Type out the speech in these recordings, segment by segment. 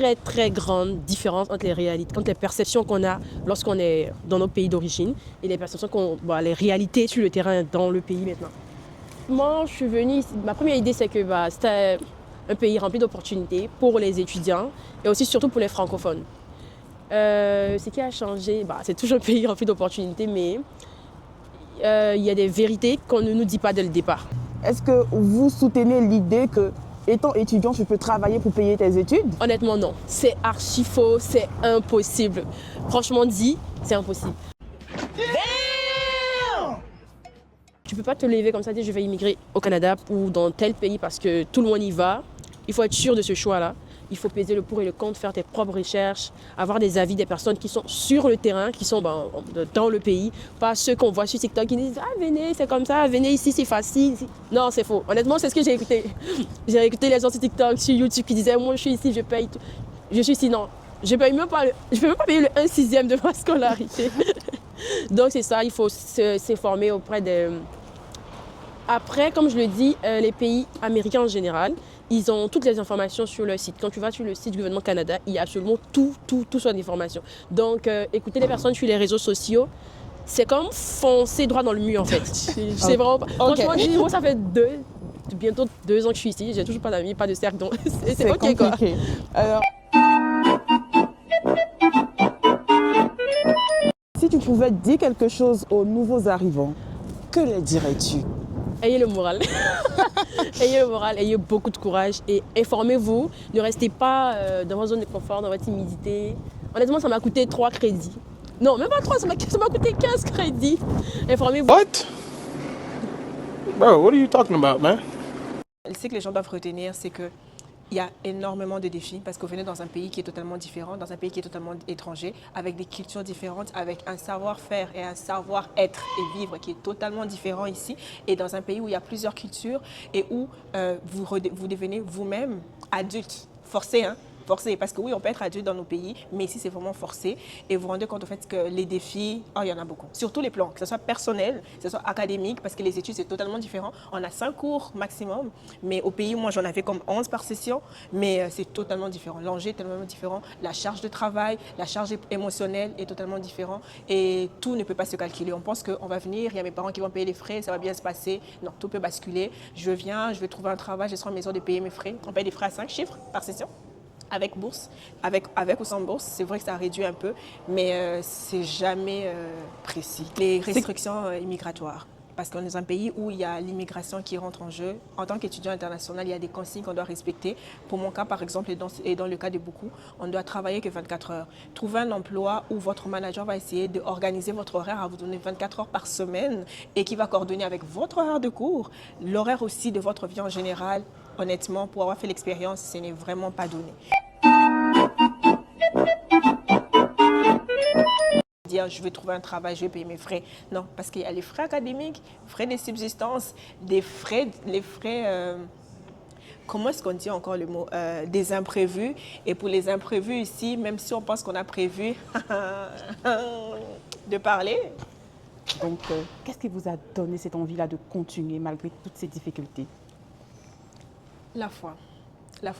très très grande différence entre les réalités, entre les perceptions qu'on a lorsqu'on est dans notre pays d'origine et les perceptions les réalités sur le terrain dans le pays maintenant. Moi, je suis venue ici, ma première idée c'est que c'était un pays rempli d'opportunités pour les étudiants et aussi surtout pour les francophones. Ce qui a changé, c'est toujours un pays rempli d'opportunités, mais il y a des vérités qu'on ne nous dit pas dès le départ. Est-ce que vous soutenez l'idée que, étant étudiant, tu peux travailler pour payer tes études? Honnêtement, non. C'est archi faux, c'est impossible. Franchement dit, c'est impossible. Damn! Tu peux pas te lever comme ça et dire je vais immigrer au Canada ou dans tel pays parce que tout le monde y va. Il faut être sûr de ce choix-là. Il faut peser le pour et le contre, faire tes propres recherches, avoir des avis des personnes qui sont sur le terrain, qui sont dans le pays, pas ceux qu'on voit sur TikTok qui disent « Ah, venez, c'est comme ça, venez ici, c'est facile. » Non, c'est faux. Honnêtement, c'est ce que j'ai écouté. J'ai écouté les gens sur TikTok, sur YouTube qui disaient « Moi, je suis ici, je paye tout. » Je suis ici, non. Je ne peux même pas payer le 1/6 de ma scolarité. Donc, c'est ça, il faut s'informer auprès des... Après, comme je le dis, les pays américains en général, ils ont toutes les informations sur leur site. Quand tu vas sur le site du gouvernement Canada, il y a absolument tout sur l'information. Donc, écouter les personnes sur les réseaux sociaux, c'est comme foncer droit dans le mur en fait. C'est vraiment pas... Franchement, moi, ça fait bientôt 2 ans que je suis ici, j'ai toujours pas d'amis, pas de cercle, donc c'est ok compliqué. Quoi. Alors, si tu pouvais dire quelque chose aux nouveaux arrivants, que leur dirais-tu? Ayez le moral. Ayez le moral, ayez beaucoup de courage et informez-vous. Ne restez pas dans votre zone de confort, dans votre timidité. Honnêtement, ça m'a coûté 3 crédits. Non, même pas 3, ça m'a coûté 15 crédits. Informez-vous. What? Bro, what are you talking about, man? Ce que les gens doivent retenir, c'est que il y a énormément de défis parce que vous venez dans un pays qui est totalement différent, dans un pays qui est totalement étranger, avec des cultures différentes, avec un savoir-faire et un savoir-être et vivre qui est totalement différent ici, et dans un pays où il y a plusieurs cultures et où vous devenez vous-même adulte, forcé, hein? Forcé, parce que oui, on peut être adulte dans nos pays, mais ici, c'est vraiment forcé. Et vous vous rendez compte au fait que les défis, il y en a beaucoup. Sur tous les plans, que ce soit personnel, que ce soit académique, parce que les études, c'est totalement différent. On a 5 cours maximum, mais au pays, moi, j'en avais comme 11 par session, mais c'est totalement différent. L'enjeu est totalement différent. La charge de travail, la charge émotionnelle est totalement différente. Et tout ne peut pas se calculer. On pense qu'on va venir, il y a mes parents qui vont payer les frais, ça va bien se passer. Non, tout peut basculer. Je viens, je vais trouver un travail, je serai en mesure de payer mes frais. On paye des frais à 5 chiffres par session. Avec bourse, avec ou sans bourse, c'est vrai que ça réduit un peu, mais c'est jamais précis. Les restrictions immigratoires, parce qu'on est dans un pays où il y a l'immigration qui rentre en jeu. En tant qu'étudiant international, il y a des consignes qu'on doit respecter. Pour mon cas, par exemple, et dans le cas de beaucoup, on ne doit travailler que 24 heures. Trouver un emploi où votre manager va essayer d'organiser votre horaire à vous donner 24 heures par semaine et qui va coordonner avec votre horaire de cours, l'horaire aussi de votre vie en général. Honnêtement, pour avoir fait l'expérience, ce n'est vraiment pas donné. Dire je vais trouver un travail, je vais payer mes frais. Non, parce qu'il y a les frais académiques, frais de subsistance, les frais, comment est-ce qu'on dit encore le mot, des imprévus. Et pour les imprévus ici, même si on pense qu'on a prévu de parler. Donc, qu'est-ce qui vous a donné cette envie-là de continuer malgré toutes ces difficultés? La foi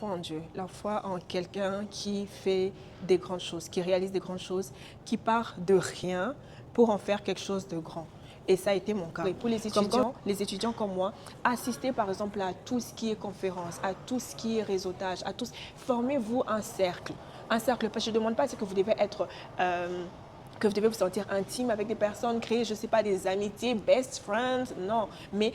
en Dieu, la foi en quelqu'un qui fait des grandes choses, qui réalise des grandes choses, qui part de rien pour en faire quelque chose de grand. Et ça a été mon cas. Et pour les étudiants comme moi, assistez par exemple à tout ce qui est conférence, à tout ce qui est réseautage, formez-vous un cercle. Un cercle, parce que je ne demande pas ce que vous devez être... que vous devez vous sentir intime avec des personnes, créer, je ne sais pas, des amitiés, best friends, non. Mais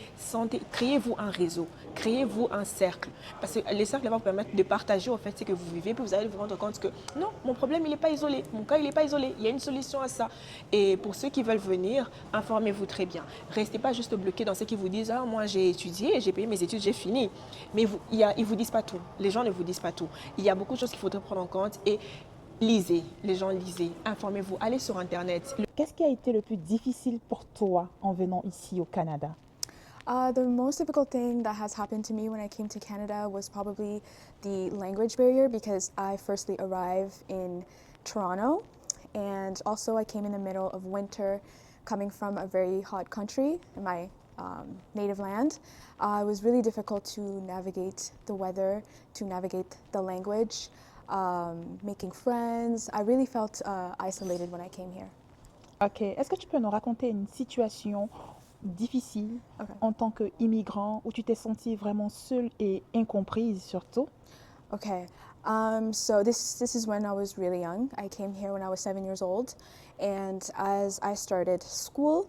créez-vous un réseau, créez-vous un cercle. Parce que les cercles vont vous permettre de partager, en fait, ce que vous vivez, puis vous allez vous rendre compte que non, mon problème, il n'est pas isolé, mon cas, il n'est pas isolé, il y a une solution à ça. Et pour ceux qui veulent venir, informez-vous très bien. Restez pas juste bloqués dans ce qu'ils vous disent, ah, moi, j'ai étudié, j'ai payé mes études, j'ai fini. Mais ils ne vous disent pas tout. Les gens ne vous disent pas tout. Il y a beaucoup de choses qu'il faudrait prendre en compte et lisez, les gens lisez, informez-vous, allez sur Internet. Qu'est-ce qui a été le plus difficile pour toi en venant ici au Canada? The most difficult thing that has happened to me when I came to Canada was probably the language barrier because I firstly arrived in Toronto and also I came in the middle of winter coming from a very hot country in my native land. It was really difficult to navigate the weather, to navigate the language. making friends. I really felt isolated when I came here. Ok. Est-ce que tu peux nous raconter une situation difficile en tant qu'immigrant où tu t'es sentie vraiment seule et incomprise surtout? Okay, so this is when I was really young. I came here when I was 7 years old, and as I started school,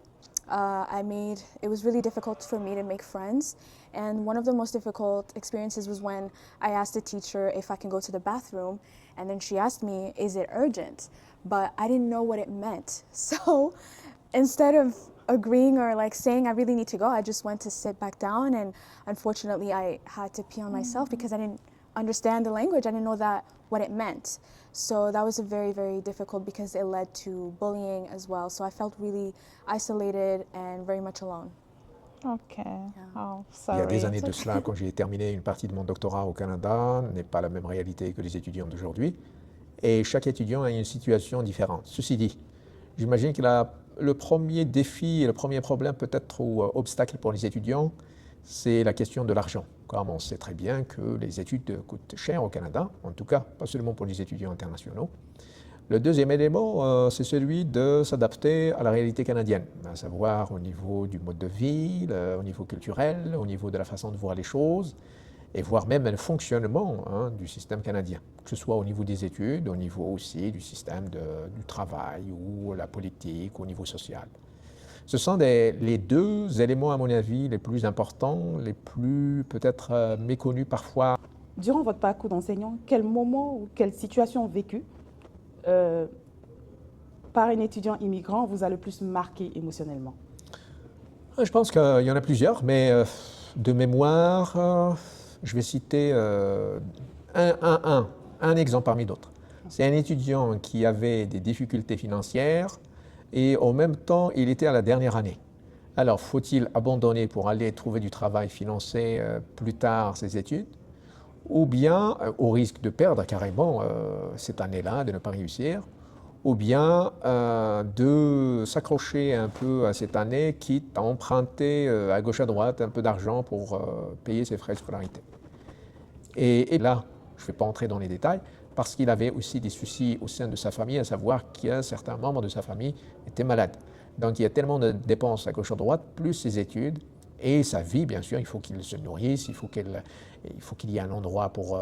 it was really difficult for me to make friends. And one of the most difficult experiences was when I asked the teacher if I can go to the bathroom, and then she asked me, "Is it urgent?" But I didn't know what it meant. So instead of agreeing or like saying I really need to go, I just went to sit back down, and unfortunately I had to pee on myself because I didn't understand the language. I didn't know what it meant. So that was a very, very difficult because it led to bullying as well. So I felt really isolated and very much alone. Ok. Oh, Il y a des sorry. années de cela, quand j'ai terminé une partie de mon doctorat au Canada, n'est pas la même réalité que les étudiants d'aujourd'hui. Et chaque étudiant a une situation différente. Ceci dit, j'imagine que le premier défi et le premier problème peut-être ou obstacle pour les étudiants, c'est la question de l'argent. Comme on sait très bien que les études coûtent cher au Canada, en tout cas pas seulement pour les étudiants internationaux. Le deuxième élément, c'est celui de s'adapter à la réalité canadienne, à savoir au niveau du mode de vie, au niveau culturel, au niveau de la façon de voir les choses, et voire même le fonctionnement du système canadien, que ce soit au niveau des études, au niveau aussi du système du travail ou la politique, au niveau social. Ce sont les deux éléments, à mon avis, les plus importants, les plus peut-être méconnus parfois. Durant votre parcours d'enseignant, quel moment ou quelle situation vécue par un étudiant immigrant vous a le plus marqué émotionnellement? Je pense qu'il y en a plusieurs, mais de mémoire, je vais citer un exemple parmi d'autres. C'est un étudiant qui avait des difficultés financières et en même temps, il était à la dernière année. Alors, faut-il abandonner pour aller trouver du travail, financer plus tard ses études, ou bien, au risque de perdre carrément cette année-là, de ne pas réussir, ou bien de s'accrocher un peu à cette année, quitte à emprunter à gauche à droite un peu d'argent pour payer ses frais de scolarité. Et là, je ne vais pas entrer dans les détails, parce qu'il avait aussi des soucis au sein de sa famille, à savoir qu'un certain membre de sa famille était malade. Donc il y a tellement de dépenses à gauche à droite, plus ses études, et sa vie, bien sûr, il faut qu'il se nourrisse, il faut qu'il y ait un endroit pour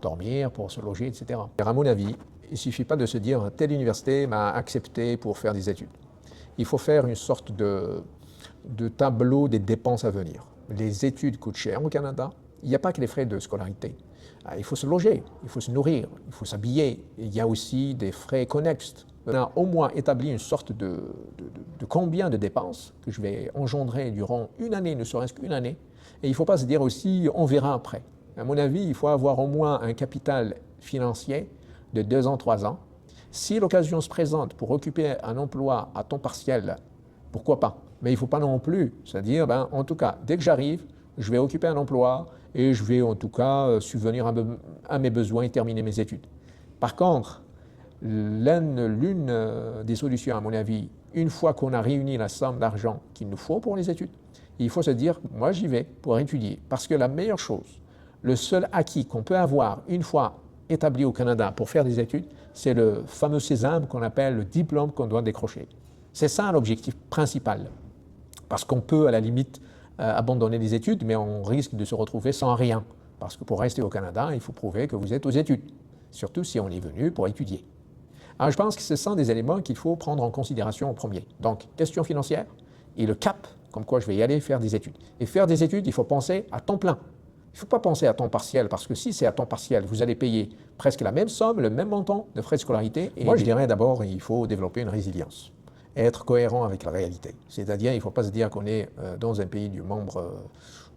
dormir, pour se loger, etc. À mon avis, il ne suffit pas de se dire « telle université m'a accepté pour faire des études ». Il faut faire une sorte de tableau des dépenses à venir. Les études coûtent cher au Canada. Il n'y a pas que les frais de scolarité. Il faut se loger, il faut se nourrir, il faut s'habiller. Il y a aussi des frais connexes. On a au moins établi une sorte de combien de dépenses que je vais engendrer durant une année, ne serait-ce qu'une année. Et il ne faut pas se dire aussi, on verra après. À mon avis, il faut avoir au moins un capital financier de 2 ans, 3 ans. Si l'occasion se présente pour occuper un emploi à temps partiel, pourquoi pas? Mais il ne faut pas non plus se dire, en tout cas, dès que j'arrive, je vais occuper un emploi et je vais en tout cas subvenir à mes besoins et terminer mes études. Par contre, l'une des solutions, à mon avis, une fois qu'on a réuni la somme d'argent qu'il nous faut pour les études, il faut se dire, moi j'y vais pour étudier. Parce que la meilleure chose, le seul acquis qu'on peut avoir une fois établi au Canada pour faire des études, c'est le fameux sésame qu'on appelle le diplôme qu'on doit décrocher. C'est ça l'objectif principal. Parce qu'on peut, à la limite, abandonner les études, mais on risque de se retrouver sans rien. Parce que pour rester au Canada, il faut prouver que vous êtes aux études, surtout si on est venu pour étudier. Alors je pense que ce sont des éléments qu'il faut prendre en considération en premier. Donc, question financière et le cap, comme quoi je vais y aller faire des études. Et faire des études, il faut penser à temps plein. Il ne faut pas penser à temps partiel, parce que si c'est à temps partiel, vous allez payer presque la même somme, le même montant de frais de scolarité. Et moi, je dirais d'abord, il faut développer une résilience. Être cohérent avec la réalité. C'est-à-dire, il ne faut pas se dire qu'on est dans un pays du membre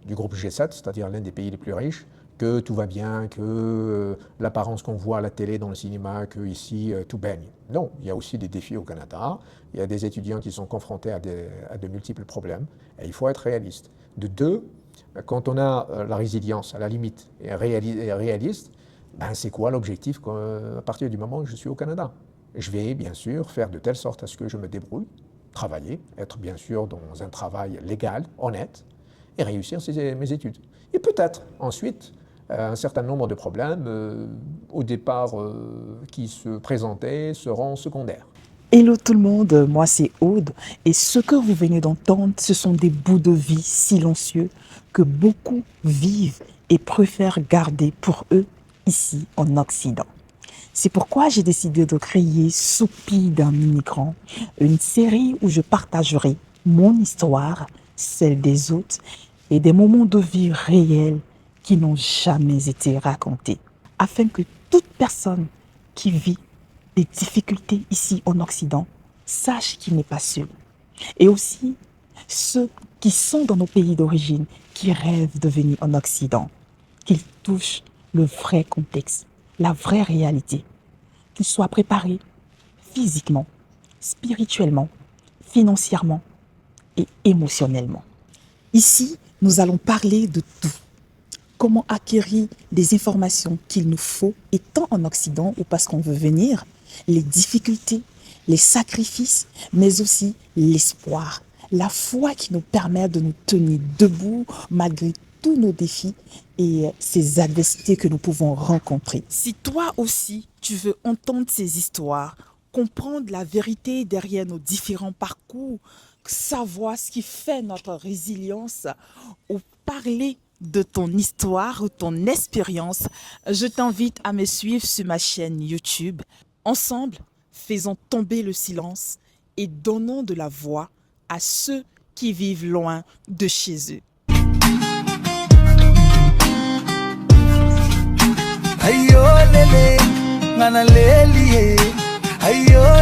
du groupe G7, c'est-à-dire l'un des pays les plus riches, que tout va bien, que l'apparence qu'on voit à la télé, dans le cinéma, que ici tout baigne. Non, il y a aussi des défis au Canada. Il y a des étudiants qui sont confrontés à de multiples problèmes. Et il faut être réaliste. De deux, quand on a la résilience, à la limite, et réaliste, c'est quoi l'objectif à partir du moment où je suis au Canada? Je vais bien sûr faire de telle sorte à ce que je me débrouille, travailler, être bien sûr dans un travail légal, honnête, et réussir mes études. Et peut-être ensuite un certain nombre de problèmes, au départ, qui se présentaient, seront secondaires. Hello tout le monde, moi c'est Aude et ce que vous venez d'entendre, ce sont des bouts de vie silencieux que beaucoup vivent et préfèrent garder pour eux ici en Occident. C'est pourquoi j'ai décidé de créer Soupir d'un immigrant, une série où je partagerai mon histoire, celle des autres et des moments de vie réels qui n'ont jamais été racontés, afin que toute personne qui vit des difficultés ici en Occident sache qu'il n'est pas seul. Et aussi ceux qui sont dans nos pays d'origine, qui rêvent de venir en Occident, qu'ils touchent le vrai contexte, la vraie réalité, qu'ils soient préparés physiquement, spirituellement, financièrement et émotionnellement. Ici, nous allons parler de tout. Comment acquérir des informations qu'il nous faut étant en Occident ou parce qu'on veut venir, les difficultés, les sacrifices, mais aussi l'espoir, la foi qui nous permet de nous tenir debout malgré tous nos défis et ces adversités que nous pouvons rencontrer. Si toi aussi, tu veux entendre ces histoires, comprendre la vérité derrière nos différents parcours, savoir ce qui fait notre résilience ou parler de ton histoire ou ton expérience, je t'invite à me suivre sur ma chaîne YouTube. Ensemble, faisons tomber le silence et donnons de la voix à ceux qui vivent loin de chez eux. Ayo lele, ngana leli, ayo.